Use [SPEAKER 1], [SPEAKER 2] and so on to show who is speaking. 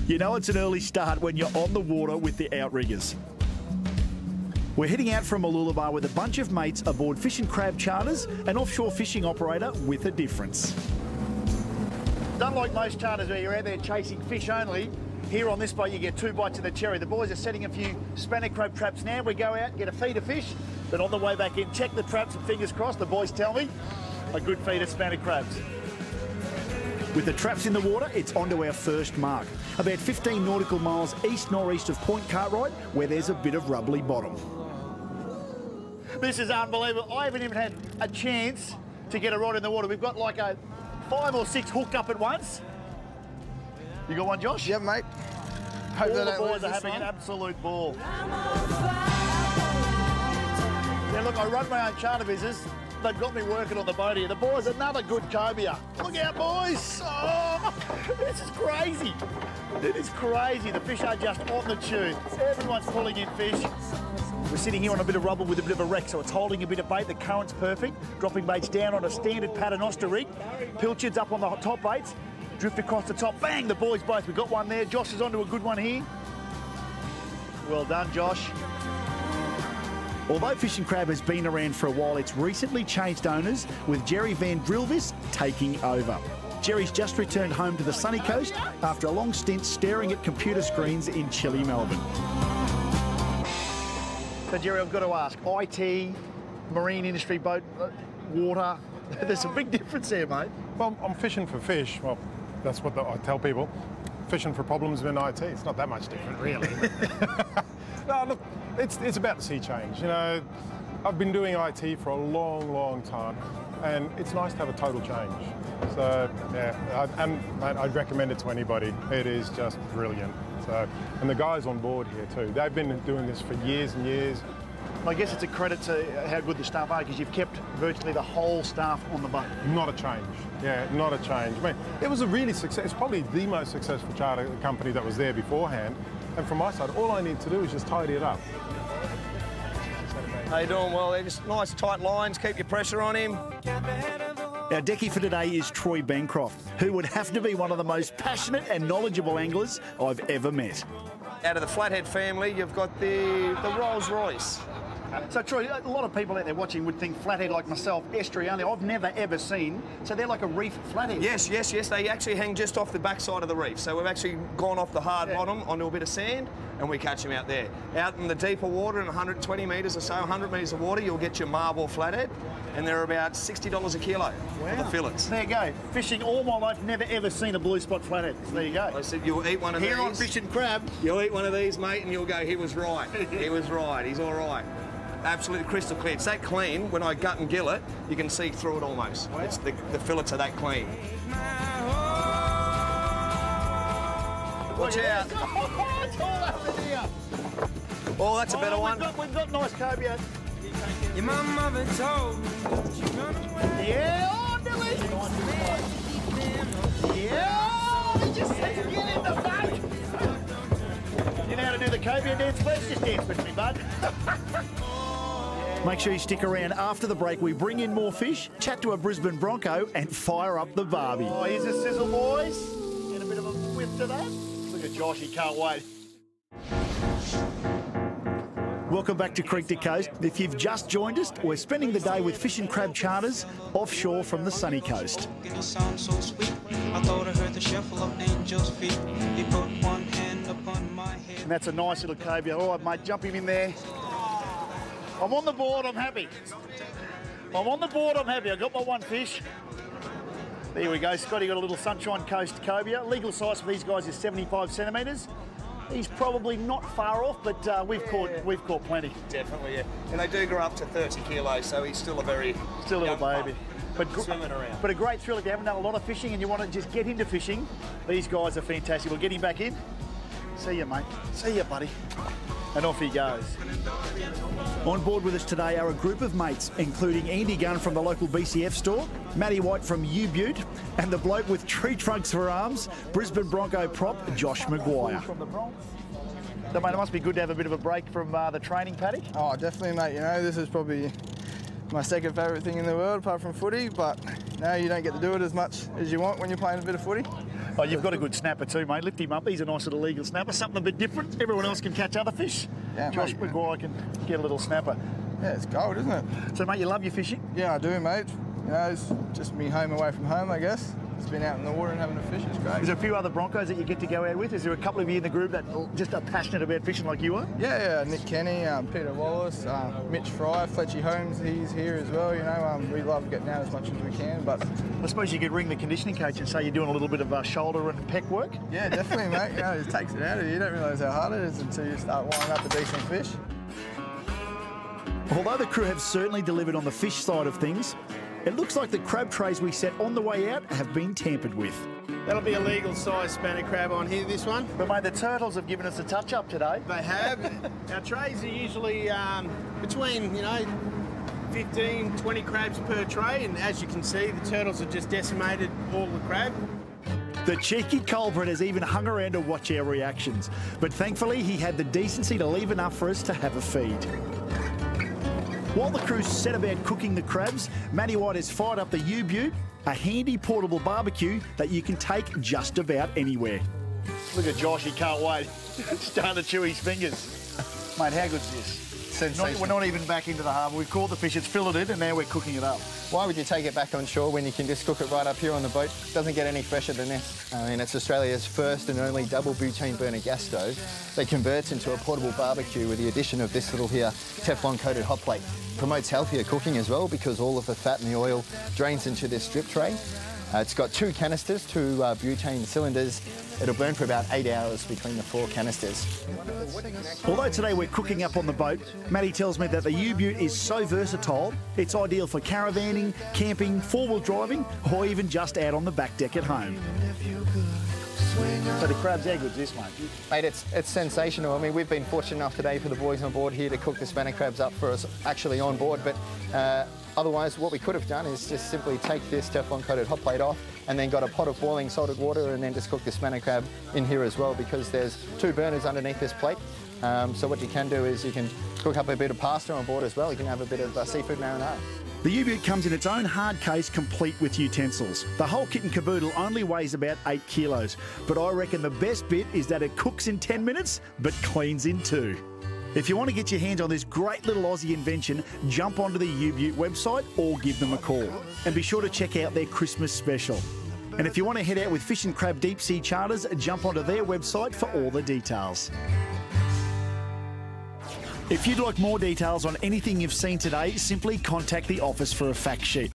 [SPEAKER 1] You know it's an early start when you're on the water with the outriggers. We're heading out from Mooloolaba with a bunch of mates aboard Fish and Crab Charters, an offshore fishing operator with a difference. Unlike most charters where you're out there chasing fish only, here on this boat you get 2 bites of the cherry. The boys are setting a few spanish crab traps now. We go out, get a feed of fish, then on the way back in, check the traps and fingers crossed, the boys tell me, a good feed of spanish crabs. With the traps in the water, it's on to our first mark. About 15 nautical miles east-northeast of Point Cartwright, where there's a bit of rubbly bottom. This is unbelievable. I haven't even had a chance to get a rod in the water. We've got like 5 or 6 hooked up at once. You got one, Josh?
[SPEAKER 2] Yep, mate.
[SPEAKER 1] Hope all the boys are having an absolute ball. Now look, I run my own charter business. They've got me working on the boat here. The boys, another good cobia. Look out, boys. Oh, this is crazy. It is crazy. The fish are just on the tune. Everyone's pulling in fish. We're sitting here on a bit of rubble with a bit of a wreck, so it's holding a bit of bait. The current's perfect. Dropping baits down on a standard paternoster rig. Pilchards up on the top baits. Drift across the top. Bang! The boys both. We've got one there. Josh is onto a good one here. Well done, Josh. Although Fish and Crab has been around for a while, it's recently changed owners, with Jerry Van Drilvis taking over. Jerry's just returned home to the sunny coast after a long stint staring at computer screens in chilly Melbourne. So, Jerry, I've got to ask, IT, marine industry, boat, water, there's a big difference there, mate.
[SPEAKER 3] Well, I'm fishing for fish. Well, that's what I tell people. Fishing for problems in IT. It's not that much different, really. No, look, it's about the sea change. You know, I've been doing IT for a long, long time, and it's nice to have a total change. So, yeah, I'd recommend it to anybody. It is just brilliant. So, and the guys on board here too, they've been doing this for years and years.
[SPEAKER 1] I guess it's a credit to how good the staff are, because you've kept virtually the whole staff on the boat.
[SPEAKER 3] Not a change. Yeah, not a change. I mean, it was a really success. It's probably the most successful charter company that was there beforehand. And from my side, all I need to do is just tidy it up.
[SPEAKER 2] How you doing? Well, they're just nice tight lines, keep your pressure on him.
[SPEAKER 1] Our decky for today is Troy Bancroft, who would have to be one of the most passionate and knowledgeable anglers I've ever met.
[SPEAKER 2] Out of the Flathead family, you've got the Rolls Royce.
[SPEAKER 1] So, Troy, a lot of people out there watching would think flathead like myself, estuary only. I've never, ever seen. So they're like a reef flathead.
[SPEAKER 2] Yes, yes, yes. They actually hang just off the backside of the reef. So we've actually gone off the hard bottom onto a bit of sand, and we catch them out there. Out in the deeper water, in 120 metres or so, 100 metres of water, you'll get your marble flathead, and they're about $60 a kilo for the fillets.
[SPEAKER 1] There you go. Fishing all my life, never, ever seen a blue spot flathead. So there you go.
[SPEAKER 2] I said, you'll eat one of these.
[SPEAKER 1] Here on Fish and Crab.
[SPEAKER 2] You'll eat one of these, mate, and you'll go, he was right. He was right. He's all right. Absolutely crystal clear. It's that clean, when I gut and gill it, you can see through it almost. Wow. It's the fillets are that clean. Watch out.
[SPEAKER 1] It's all over here.
[SPEAKER 2] Oh, that's a better one.
[SPEAKER 1] We've got nice cobia.
[SPEAKER 4] Your mama told me you run away.
[SPEAKER 1] Yeah, oh, Billy. Yeah, oh, he just said get in the boat. You know how to do the cobia dance? Let's just dance with me, bud. Make sure you stick around. After the break, we bring in more fish, chat to a Brisbane Bronco, and fire up the barbie. Oh, here's a sizzle, boys. Get a bit of a whip to that. Look at Josh, he can't wait. Welcome back to Creek to Coast. If you've just joined us, we're spending the day with Fish and Crab Charters offshore from the sunny coast.
[SPEAKER 4] I thought I heard the shuffle of angels' feet. He put one hand upon my head.
[SPEAKER 1] And that's a nice little cobia. All right, mate, jump him in there. I'm on the board, I'm happy. I'm on the board, I'm happy. I got my one fish. There we go. Scotty got a little Sunshine Coast cobia. Legal size for these guys is 75 centimetres. He's probably not far off, but we've caught plenty.
[SPEAKER 2] Definitely, yeah. And they do grow up to 30 kilos, so he's still a
[SPEAKER 1] little baby. But
[SPEAKER 2] swimming around.
[SPEAKER 1] But a great thrill if you haven't done a lot of fishing and you want to just get into fishing. These guys are fantastic. We'll get him back in. See you, mate. See you, buddy. And off he goes. On board with us today are a group of mates, including Andy Gunn from the local BCF store, Matty White from U-Butte, and the bloke with tree trunks for arms, Brisbane Bronco prop, Josh Maguire. So, mate, it must be good to have a bit of a break from the training paddock.
[SPEAKER 5] Oh, definitely, mate. You know, this is probably my second favourite thing in the world apart from footy, but no, you don't get to do it as much as you want when you're playing a bit of footy.
[SPEAKER 1] Oh, you've got a good snapper too, mate. Lift him up. He's a nice little legal snapper. Something a bit different. Everyone else can catch other fish.
[SPEAKER 5] Yeah,
[SPEAKER 1] Josh
[SPEAKER 5] mate,
[SPEAKER 1] McGuire can get a little snapper.
[SPEAKER 5] Yeah, it's gold, isn't it?
[SPEAKER 1] So, mate, you love your fishing?
[SPEAKER 5] Yeah, I do, mate. You know, it's just me home away from home, I guess. Just been out in the water and having a fish. It's great.
[SPEAKER 1] There's a few other Broncos that you get to go out with. Is there a couple of you in the group that just are passionate about fishing like you are?
[SPEAKER 5] Yeah, Nick Kenny, Peter Wallace, Mitch Fry, Fletchy Holmes, he's here as well. You know, we love getting out as much as we can. But
[SPEAKER 1] I suppose you could ring the conditioning coach and say you're doing a little bit of shoulder and pec work.
[SPEAKER 5] Yeah, definitely, mate. You know, it takes it out of you. You don't realise how hard it is until you start winding up a decent fish.
[SPEAKER 1] Although the crew have certainly delivered on the fish side of things, it looks like the crab trays we set on the way out have been tampered with.
[SPEAKER 6] That'll be a legal size spanner crab on here, this one.
[SPEAKER 1] But mate, the turtles have given us a touch up today.
[SPEAKER 6] They have. Our trays are usually between, 15, 20 crabs per tray, and as you can see, the turtles have just decimated all the crab.
[SPEAKER 1] The cheeky culprit has even hung around to watch our reactions, but thankfully he had the decency to leave enough for us to have a feed. While the crew set about cooking the crabs, Matty White has fired up the U-Butte, a handy portable barbecue that you can take just about anywhere. Look at Josh, he can't wait. Starting to chew his fingers. Mate, how good's this? We're not even back into the harbour. We've caught the fish, it's filleted, and now we're cooking it up.
[SPEAKER 5] Why would you take it back on shore when you can just cook it right up here on the boat? It doesn't get any fresher than this. I mean, it's Australia's first and only double butane burner gas stove that converts into a portable barbecue with the addition of this little here Teflon-coated hot plate. Promotes healthier cooking as well because all of the fat and the oil drains into this drip tray. It's got 2 canisters, 2 butane cylinders. It'll burn for about 8 hours between the 4 canisters.
[SPEAKER 1] Although today we're cooking up on the boat, Matty tells me that the U-Butte is so versatile, it's ideal for caravanning, camping, 4-wheel driving, or even just out on the back deck at home. So the crab's how good's this, mate?
[SPEAKER 5] Mate, it's sensational. I mean, we've been fortunate enough today for the boys on board here to cook the spanner crabs up for us actually on board, but otherwise what we could have done is just simply take this Teflon-coated hot plate off and then got a pot of boiling salted water and then just cook the spanner crab in here as well because there's 2 burners underneath this plate. So what you can do is you can cook up a bit of pasta on board as well. You can have a bit of seafood marinade.
[SPEAKER 1] The U-Butte comes in its own hard case complete with utensils. The whole kit and caboodle only weighs about 8 kilos, but I reckon the best bit is that it cooks in 10 minutes, but cleans in 2. If you want to get your hands on this great little Aussie invention, jump onto the U-Butte website or give them a call. And be sure to check out their Christmas special. And if you want to head out with fish and crab deep sea charters, jump onto their website for all the details. If you'd like more details on anything you've seen today, simply contact the office for a fact sheet.